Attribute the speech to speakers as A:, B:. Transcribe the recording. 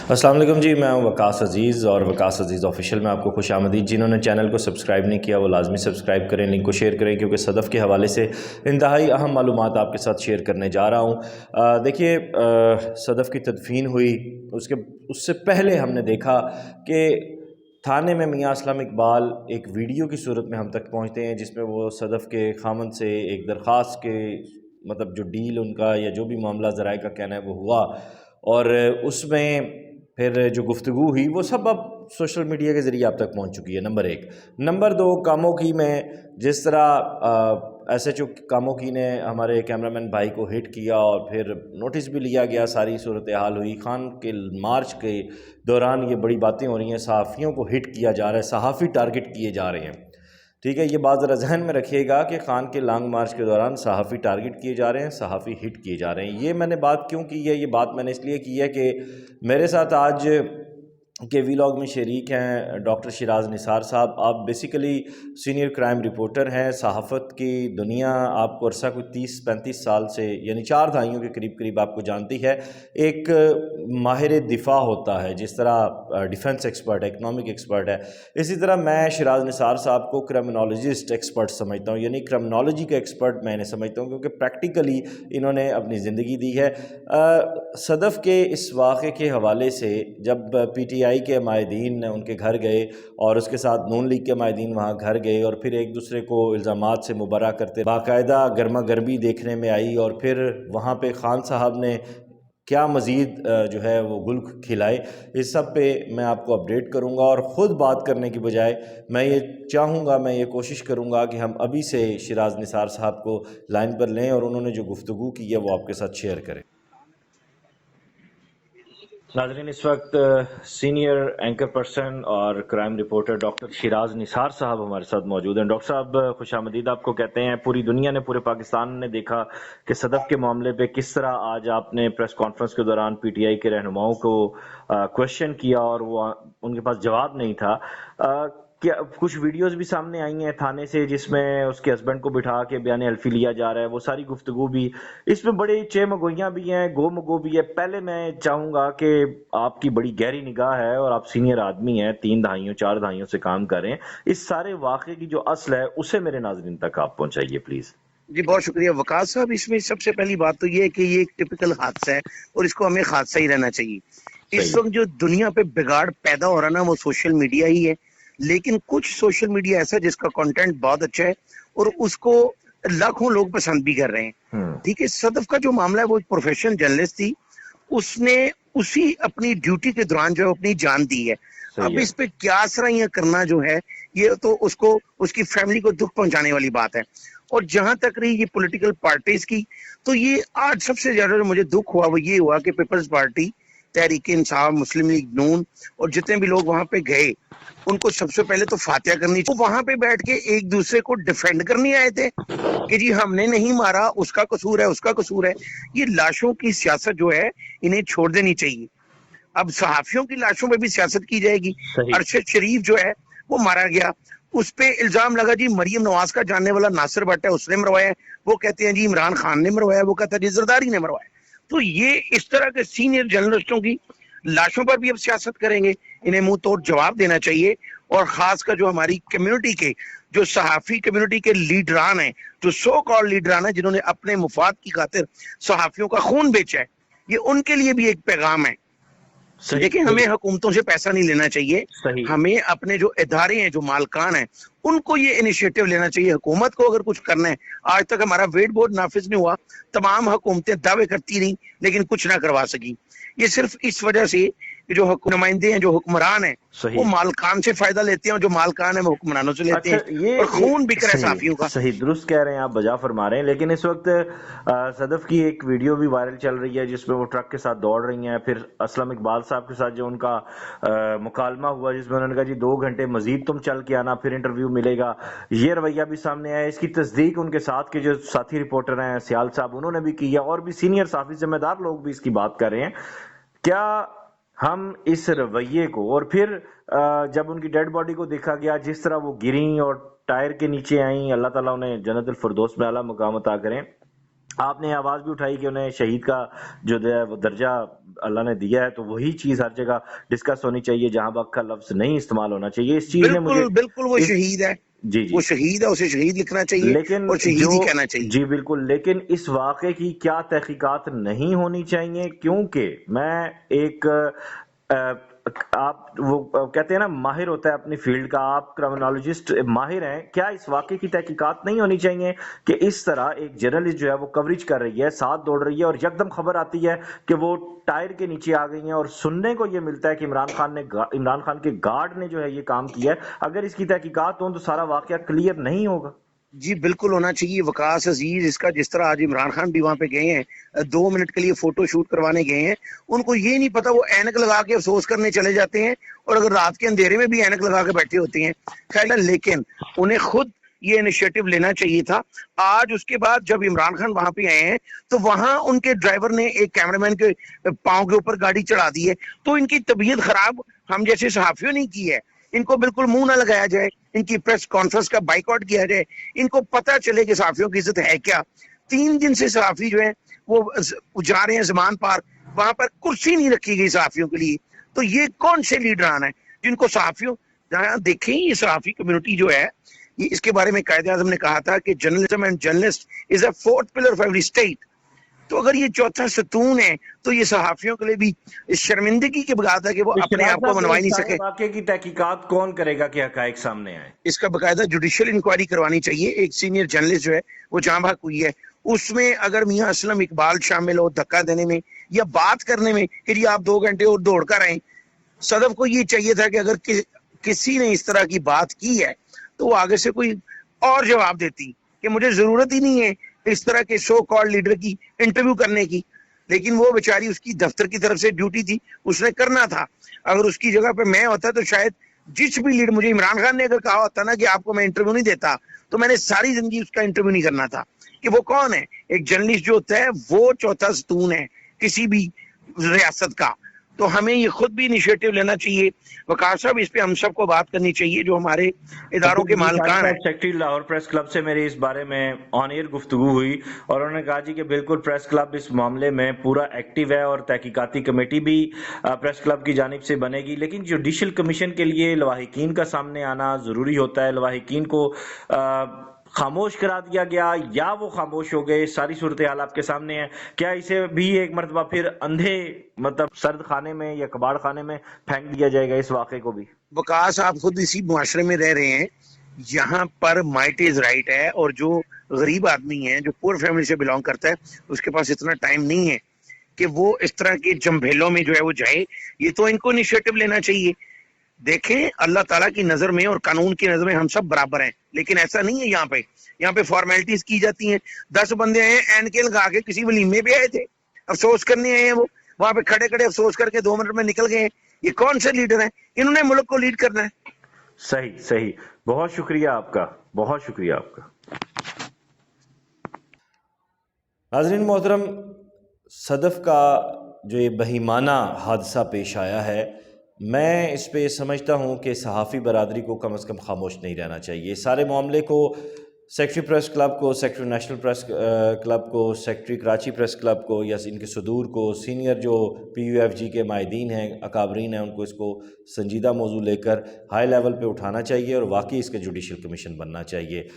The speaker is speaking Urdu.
A: السلام علیکم جی، میں ہوں وقاص عزیز اور وقاص عزیز آفیشیل میں آپ کو خوش آمدید۔ جنہوں نے چینل کو سبسکرائب نہیں کیا وہ لازمی سبسکرائب کریں، لنک کو شیئر کریں، کیونکہ صدف کے حوالے سے انتہائی اہم معلومات آپ کے ساتھ شیئر کرنے جا رہا ہوں۔ دیکھیے، صدف کی تدفین ہوئی، اس سے پہلے ہم نے دیکھا کہ تھانے میں میاں اسلم اقبال ایک ویڈیو کی صورت میں ہم تک پہنچتے ہیں، جس میں وہ صدف کے خامند سے ایک درخواست کے مطلب جو ڈیل ان کا یا جو بھی معاملہ ذرائع کا کہنا ہے وہ ہوا، اور اس میں پھر جو گفتگو ہوئی وہ سب اب سوشل میڈیا کے ذریعے آپ تک پہنچ چکی ہے، نمبر ایک۔ نمبر دو، کاموں کی میں جس طرح ایس ایچ او کاموں کی نے ہمارے کیمرامین بھائی کو ہٹ کیا اور پھر نوٹس بھی لیا گیا، ساری صورتحال ہوئی۔ خان کے مارچ کے دوران یہ بڑی باتیں ہو رہی ہیں، صحافیوں کو ہٹ کیا جا رہا ہے، صحافی ٹارگٹ کیے جا رہے ہیں، ٹھیک ہے۔ یہ بات ذرا ذہن میں رکھیے گا کہ خان کے لانگ مارچ کے دوران صحافی ٹارگٹ کیے جا رہے ہیں، صحافی ہٹ کیے جا رہے ہیں۔ یہ میں نے بات کیوں کی ہے؟ یہ بات میں نے اس لیے کی ہے کہ میرے ساتھ آج کے ویلاگ میں شریک ہیں ڈاکٹر شیراز نثار صاحب۔ آپ بیسیکلی سینئر کرائم رپورٹر ہیں، صحافت کی دنیا آپ کو عرصہ کوئی 30-35 سال سے یعنی 4 دہائیوں کے قریب آپ کو جانتی ہے۔ ایک ماہر دفاع ہوتا ہے، جس طرح ڈیفنس ایکسپرٹ ہے، اکنامک ایکسپرٹ ہے، اسی طرح میں شیراز نثار صاحب کو کرمنالوجسٹ ایکسپرٹ سمجھتا ہوں، یعنی کرمنالوجی کا ایکسپرٹ میں انہیں سمجھتا ہوں، کیونکہ پریکٹیکلی انہوں نے اپنی زندگی دی ہے۔ صدف کے اس واقعے کے حوالے سے جب پی ٹی آئی کے مائدین ان کے گھر گئے اور اس کے ساتھ نون لیگ کے مائدین وہاں گھر گئے اور پھر ایک دوسرے کو الزامات سے مبرا کرتے باقاعدہ گرما گرمی دیکھنے میں آئی، اور پھر وہاں پہ خان صاحب نے کیا مزید جو ہے وہ گل کھلائے، اس سب پہ میں آپ کو اپڈیٹ کروں گا۔ اور خود بات کرنے کی بجائے میں یہ چاہوں گا، میں یہ کوشش کروں گا کہ ہم ابھی سے شیراز نثار صاحب کو لائن پر لیں اور انہوں نے جو گفتگو کی ہے وہ آپ کے ساتھ شیئر کریں۔ ناظرین، اس وقت سینئر اینکر پرسن اور کرائم رپورٹر ڈاکٹر شیراز نثار صاحب ہمارے ساتھ موجود ہیں۔ ڈاکٹر صاحب، خوش آمدید آپ کو کہتے ہیں۔ پوری دنیا نے، پورے پاکستان نے دیکھا کہ صدف کے معاملے پہ کس طرح آج آپ نے پریس کانفرنس کے دوران پی ٹی آئی کے رہنماؤں کو کویشچن کیا اور وہ ان کے پاس جواب نہیں تھا۔ کیا کچھ ویڈیوز بھی سامنے آئی ہیں تھانے سے جس میں اس کے ہسبینڈ کو بٹھا کے بیان حلفی لیا جا رہا ہے، وہ ساری گفتگو بھی اس میں بڑے چہ مگوئیاں بھی ہیں، گو مگو بھی ہے۔ پہلے میں چاہوں گا کہ آپ کی بڑی گہری نگاہ ہے اور آپ سینئر آدمی ہیں، 3 دہائیوں 4 دہائیوں سے کام کر رہے ہیں، اس سارے واقعے کی جو اصل ہے اسے میرے ناظرین تک آپ پہنچائیے پلیز۔
B: جی بہت شکریہ وقاص صاحب۔ اس میں سب سے پہلی بات تو یہ ہے کہ یہ ایک ٹپیکل حادثہ ہے اور اس کو ہمیں حادثہ ہی رہنا چاہیے۔ اس
A: صحیح،
B: وقت جو دنیا پہ بگاڑ پیدا ہو رہا نا وہ سوشل میڈیا ہی ہے، لیکن کچھ سوشل میڈیا ایسا جس کا کنٹینٹ بہت اچھا ہے اور اس کو لاکھوں لوگ پسند بھی کر رہے ہیں۔ ٹھیک ہے، صدف کا جو معاملہ ہے وہ ایک پروفیشنل جرنلسٹ تھی، اس نے اسی اپنی ڈیوٹی کے دوران جو ہے اپنی جان دی ہے۔
A: صحیح
B: اب
A: ہے،
B: اس پہ کیا سرائیاں کرنا جو ہے یہ تو اس کی فیملی کو دکھ پہنچانے والی بات ہے۔ اور جہاں تک رہی یہ پولیٹیکل پارٹیز کی، تو یہ آج سب سے زیادہ جو مجھے دکھ ہوا وہ یہ ہوا کہ پیپلز پارٹی، تحریک انصاف، مسلم لیگ نون اور جتنے بھی لوگ وہاں پہ گئے ان کو سب سے پہلے تو فاتحہ کرنی چاہیے۔ وہاں پہ بیٹھ کے ایک دوسرے کو ڈیفینڈ کرنے آئے تھے کہ جی ہم نے نہیں مارا، اس کا قصور ہے، اس کا قصور ہے۔ یہ لاشوں کی سیاست جو ہے انہیں چھوڑ دینی چاہیے۔ اب صحافیوں کی لاشوں پہ بھی سیاست کی جائے گی۔
A: صحیح،
B: ارشد شریف جو ہے وہ مارا گیا، اس پہ الزام لگا جی مریم نواز کا جاننے والا ناصر بٹ ہے اس نے مروایا ہے، وہ کہتے ہیں جی عمران خان نے مروایا، وہ کہتا ہے جی زرداری نے مروایا۔ تو یہ اس طرح کے سینئر جرنلسٹوں کی لاشوں پر بھی اب سیاست کریں گے، انہیں منہ توڑ جواب دینا چاہیے۔ اور خاص کر جو ہماری کمیونٹی کے، جو صحافی کمیونٹی کے لیڈران ہیں، جو سو کال لیڈران ہیں جنہوں نے اپنے مفاد کی خاطر صحافیوں کا خون بیچا ہے، یہ ان کے لیے بھی ایک پیغام ہے۔
A: صحیح،
B: دیکھیں، ہمیں حکومتوں سے پیسہ نہیں لینا چاہیے،
A: صحیح،
B: ہمیں اپنے جو ادارے ہیں، جو مالکان ہیں، ان کو یہ انیشیٹو لینا چاہیے۔ حکومت کو اگر کچھ کرنا ہے، آج تک ہمارا ویٹ بورڈ نافذ نہیں ہوا، تمام حکومتیں دعوے کرتی رہیں لیکن کچھ نہ کروا سکی۔ یہ صرف اس وجہ سے کہ جو نمائندے ہیں، جو حکمران ہیں، وہ
A: صحیح۔
B: مالکان سے فائدہ لیتے ہیں، اور جو مالکان ہیں وہ حکمرانوں سے لیتے
A: اچھا،
B: ہیں،
A: یہ
B: اور خون بک رہا ہے
A: صحیح
B: صحافیوں کا۔
A: صحیح درست کہہ رہے ہیں آپ، بجا فرما رہے ہیں، لیکن اس وقت صدف کی ایک ویڈیو بھی وائرل چل رہی ہے جس میں وہ ٹرک کے ساتھ دوڑ رہی ہیں، پھر اسلم اقبال صاحب کے ساتھ جو ان کا مکالمہ ہوا جس میں انہوں نے کہا جی 2 گھنٹے مزید تم چل کے آنا پھر انٹرویو ملے گا، یہ رویہ بھی سامنے آیا۔ اس کی تصدیق ان کے ساتھ کے جو ساتھی رپورٹر ہیں سیال صاحب انہوں نے بھی کی ہے، اور بھی سینئر صحافی ذمہ دار لوگ بھی اس کی بات کر رہے ہیں۔ کیا ہم اس رویے کو، اور پھر جب ان کی ڈیڈ باڈی کو دیکھا گیا جس طرح وہ گریں اور ٹائر کے نیچے آئیں، اللہ تعالیٰ انہیں جنت الفردوس میں اعلیٰ مقام عطا کریں، آپ نے آواز بھی اٹھائی کہ انہیں شہید کا جو ہے وہ درجہ اللہ نے دیا ہے، تو وہی چیز ہر جگہ ڈسکس ہونی چاہیے، جہاں بک کا لفظ نہیں استعمال ہونا چاہیے. اس چیز نے مجھے
B: بالکل بالکل وہ
A: اس
B: شہید ہے،
A: جی
B: وہ
A: جی
B: شہید ہے، اسے شہید لکھنا چاہیے
A: لیکن
B: اور شہید
A: جو
B: ہی کہنا چاہیے.
A: جی بالکل، لیکن اس واقعے کی کیا تحقیقات نہیں ہونی چاہیے؟ کیونکہ میں ایک آپ وہ کہتے ہیں نا ماہر ہوتا ہے اپنی فیلڈ کا، آپ کرمنالوجسٹ ماہر ہیں، کیا اس واقعے کی تحقیقات نہیں ہونی چاہیے کہ اس طرح ایک جرنلسٹ جو ہے وہ کوریج کر رہی ہے، ساتھ دوڑ رہی ہے، اور یکدم خبر آتی ہے کہ وہ ٹائر کے نیچے آ گئی ہیں، اور سننے کو یہ ملتا ہے کہ عمران خان کے گارڈ نے جو ہے یہ کام کیا ہے. اگر اس کی تحقیقات ہوں تو سارا واقعہ کلیئر نہیں ہوگا.
B: جی بالکل ہونا چاہیے. وقاص عزیز اس کا جس طرح آج عمران خان بھی وہاں پہ گئے ہیں، 2 منٹ کے لیے فوٹو شوٹ کروانے گئے ہیں، ان کو یہ نہیں پتا وہ اینک لگا کے افسوس کرنے چلے جاتے ہیں، اور اگر رات کے اندھیرے میں بھی اینک لگا کے بیٹھے ہوتے ہیں. خیر لیکن انہیں خود یہ انیشیٹو لینا چاہیے تھا. آج اس کے بعد جب عمران خان وہاں پہ آئے ہیں تو وہاں ان کے ڈرائیور نے ایک کیمرہ مین کے پاؤں کے اوپر گاڑی چڑھا دی ہے. تو ان کی طبیعت خراب ہم جیسے صحافیوں نے کی ہے. ان کو بالکل منہ نہ لگایا جائے، ان کی پریس کانفرنس کا بائیکاٹ کیا جائے، ان کو پتہ چلے کہ صحافیوں کی عزت ہے کیا. 3 دن سے صحافی جو ہیں وہ جا رہے ہیں زمان پار، وہاں پر کرسی نہیں رکھی گئی صحافیوں کے لیے. تو یہ کون سے لیڈران ہیں جن کو صحافیوں جہاں دیکھیں یہ صحافی کمیونٹی جو ہے، یہ اس کے بارے میں قائد اعظم نے کہا تھا کہ journalism and journalist is a 4th pillar of every state. تو اگر یہ چوتھا ستون ہے تو یہ صحافیوں کے لیے بھی اس شرمندگی کی بات ہے کہ وہ اپنے
A: شہناز
B: آپ کو
A: صاحب،
B: منوا ہی
A: اس
B: نہیں
A: سارے
B: سکے.
A: واقعے کی تحقیقات کون کرے گا کہ حقائق سامنے آئے؟
B: اس کا باقاعدہ جوڈیشل انکوائری کروانی چاہیے. ایک سینئر جرنلسٹ جو ہے وہ جہاں بھاگ ہوئی ہے، اس میں اگر میاں اسلم اقبال شامل ہو دھکا دینے میں یا بات کرنے میں کہ جی آپ 2 گھنٹے اور دوڑ کر آئیں. صدف کو یہ چاہیے تھا کہ اگر کسی نے اس طرح کی بات کی ہے تو وہ آگے سے کوئی اور جواب دیتی کہ مجھے ضرورت ہی نہیں ہے اس طرح کے سو کال لیڈر کی انٹرویو کرنے کی. لیکن وہ بیچاری اس کی دفتر کی طرف سے ڈیوٹی تھی، اس نے کرنا تھا. اگر اس کی جگہ پہ میں ہوتا تو شاید جس بھی لیڈر، مجھے عمران خان نے اگر کہا ہوتا نا کہ آپ کو میں انٹرویو نہیں دیتا تو میں نے ساری زندگی اس کا انٹرویو نہیں کرنا تھا. کہ وہ کون ہے؟ ایک جرنلسٹ جو ہوتا ہے وہ چوتھا ستون ہے کسی بھی ریاست کا. تو ہمیں یہ خود بھی انیشیٹو لینا چاہیے. وقار صاحب اس پہ ہم سب کو بات کرنی چاہیے جو ہمارے اداروں کے مالکان ہیں.
A: سیکرٹری لاہور پریس کلب سے میری اس بارے میں آن ایئر گفتگو ہوئی، اور انہوں نے کہا جی کہ بالکل پریس کلب اس معاملے میں پورا ایکٹیو ہے، اور تحقیقاتی کمیٹی بھی پریس کلب کی جانب سے بنے گی. لیکن جوڈیشل کمیشن کے لیے لواحقین کا سامنے آنا ضروری ہوتا ہے. لواحقین کو خاموش کرا دیا گیا یا وہ خاموش ہو گئے، ساری صورتحال آپ کے سامنے ہے. کیا اسے بھی ایک مرتبہ پھر اندھے مطلب سرد خانے میں یا کباڑ خانے میں پھینک دیا جائے گا اس واقعے کو بھی؟
B: وقاص آپ خود اسی معاشرے میں رہ رہے ہیں یہاں پر مائٹ از رائٹ ہے، اور جو غریب آدمی ہے جو پور فیملی سے بلانگ کرتا ہے اس کے پاس اتنا ٹائم نہیں ہے کہ وہ اس طرح کے جمبھیلوں میں جو ہے وہ جائے. یہ تو ان کو انیشیٹو لینا چاہیے. دیکھیں اللہ تعالیٰ کی نظر میں اور قانون کی نظر میں ہم سب برابر ہیں، لیکن ایسا نہیں ہے. یہاں پہ فارمیلٹیز کی جاتی ہیں. 10 بندے آئے این کے لگا کے کسی ولیمے پہ آئے تھے، افسوس کرنے آئے ہیں، وہ وہاں پہ کھڑے کھڑے افسوس کر کے 2 منٹ میں نکل گئے ہیں. یہ کون سے لیڈر ہیں؟ انہوں نے ملک کو لیڈ کرنا ہے.
A: صحیح صحیح، بہت شکریہ آپ کا، بہت شکریہ آپ کا. ناظرین محترم، صدف کا جو یہ بہیمانہ حادثہ پیش آیا ہے، میں اس پہ سمجھتا ہوں کہ صحافی برادری کو کم از کم خاموش نہیں رہنا چاہیے. سارے معاملے کو سیکرٹری پریس کلب کو، سیکرٹری نیشنل پریس کلب کو، سیکرٹری کراچی پریس کلب کو یا ان کے صدور کو، سینئر جو پی یو ایف جی کے مائدین ہیں، اکابرین ہیں، ان کو اس کو سنجیدہ موضوع لے کر ہائی لیول پہ اٹھانا چاہیے، اور واقعی اس کے جوڈیشل کمیشن بننا چاہیے.